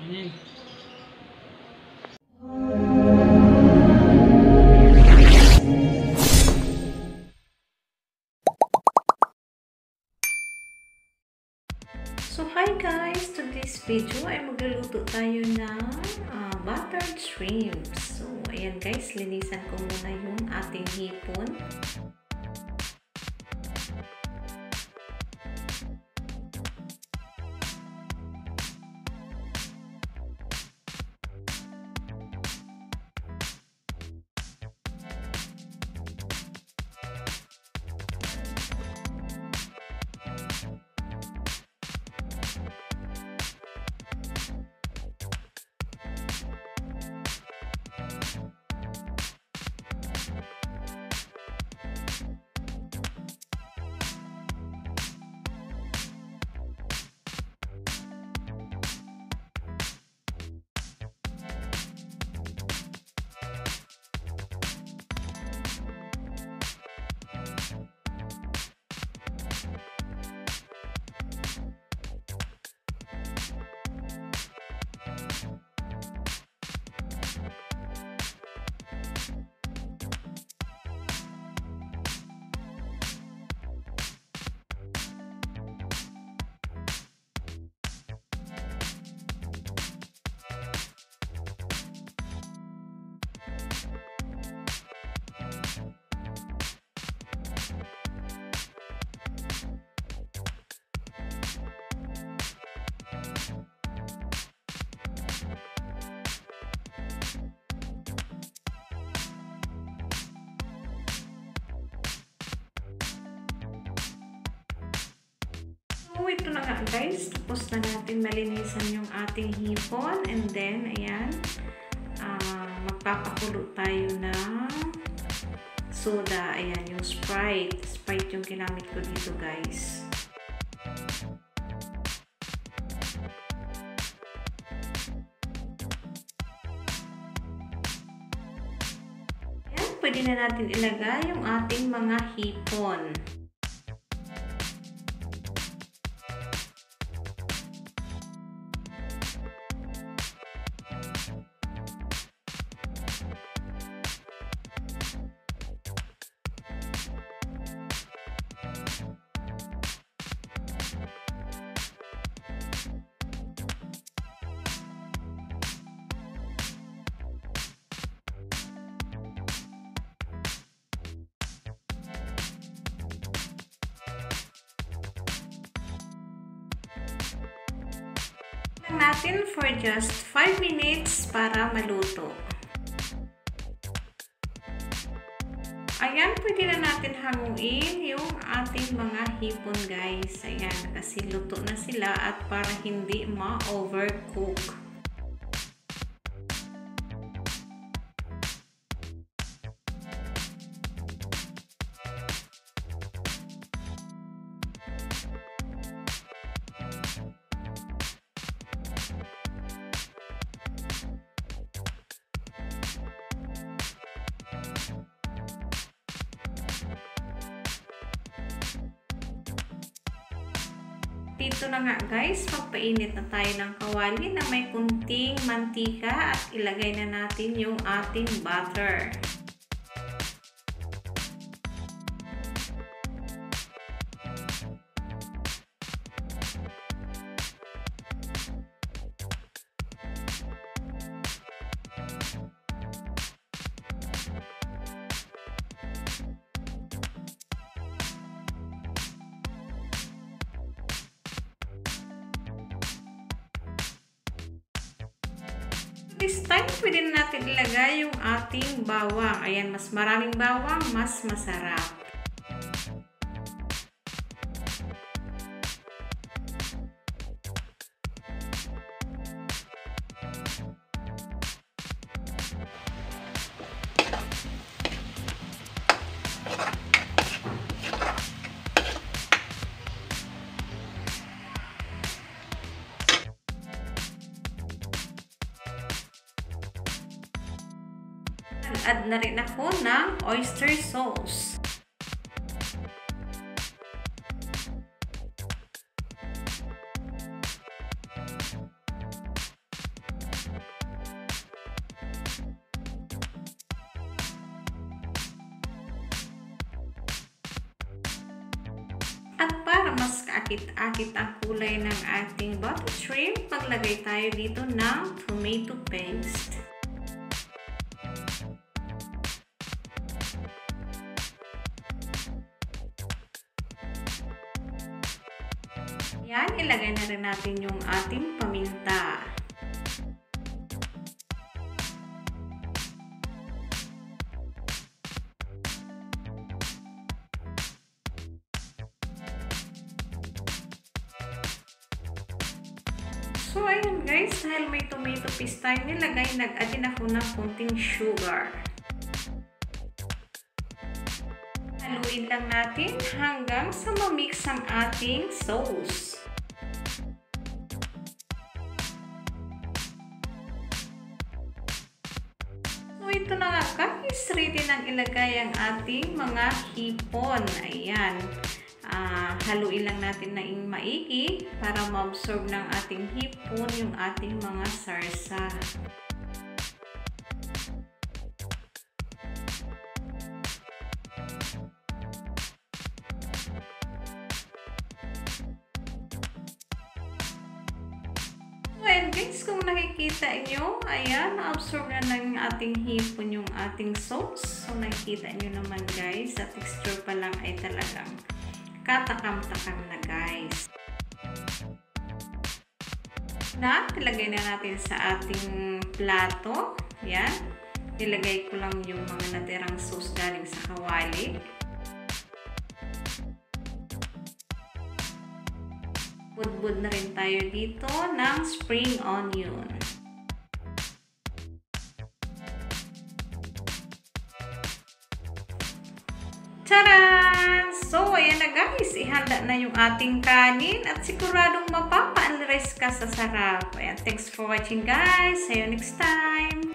Ayan. So hi guys! Today's video ay magluluto tayo ng buttered shrimps. So ayan guys, linisan ko muna yung ating hipon. So, ito na nga guys. Tapos na natin malinisan yung ating hipon. And then, ayan. Magpapakulo tayo ng soda. Ayan, yung Sprite. Sprite yung ginamit ko dito guys. Ayan, pwede na natin ilagay yung ating mga hipon. Natin for just 5 minutes para maluto. Ayan, pwede na natin hanguin yung ating mga hipon guys. Ayan, kasi luto na sila at para hindi ma-overcook. Dito na nga guys, magpainit na tayo ng kawali na may kunting mantika at ilagay na natin yung ating butter. This time, pwede na natin ilagay yung ating bawang. Ayan, mas maraming bawang, mas masarap. Nag-add na rin ako ng oyster sauce. akit-akit ang kulay ng ating butter shrimp, maglagay tayo dito ng tomato paste. Yan, ilagay na rin natin yung ating paminta. So, ayun guys, dahil may tomato paste tayo nilagay, nag-add din ako ng konting sugar. Haluin lang natin hanggang sa ma-mix ang ating sauce. So, ito na nga guys, ready nang ilagay ang ating mga hipon. Ayan. Haluin lang natin na maigi para ma-absorb ng ating hipon yung ating mga sarsa. And guys, kung nakikita nyo, ayan, na-absorb na ng ating hipon yung ating sauce. So, nakikita nyo naman guys, sa texture pa lang ay talagang katakam-takam na guys. Na, ilagay na natin sa ating plato. Yan. Ilagay ko lang yung mga natirang sauce galing sa kawali. Budbud na rin tayo dito ng spring onion. Tcharan! So, ayan na guys. Ihanda na yung ating kanin at siguradong mapapa-unrest ka sa sarap. Ayan, thanks for watching guys. See you next time.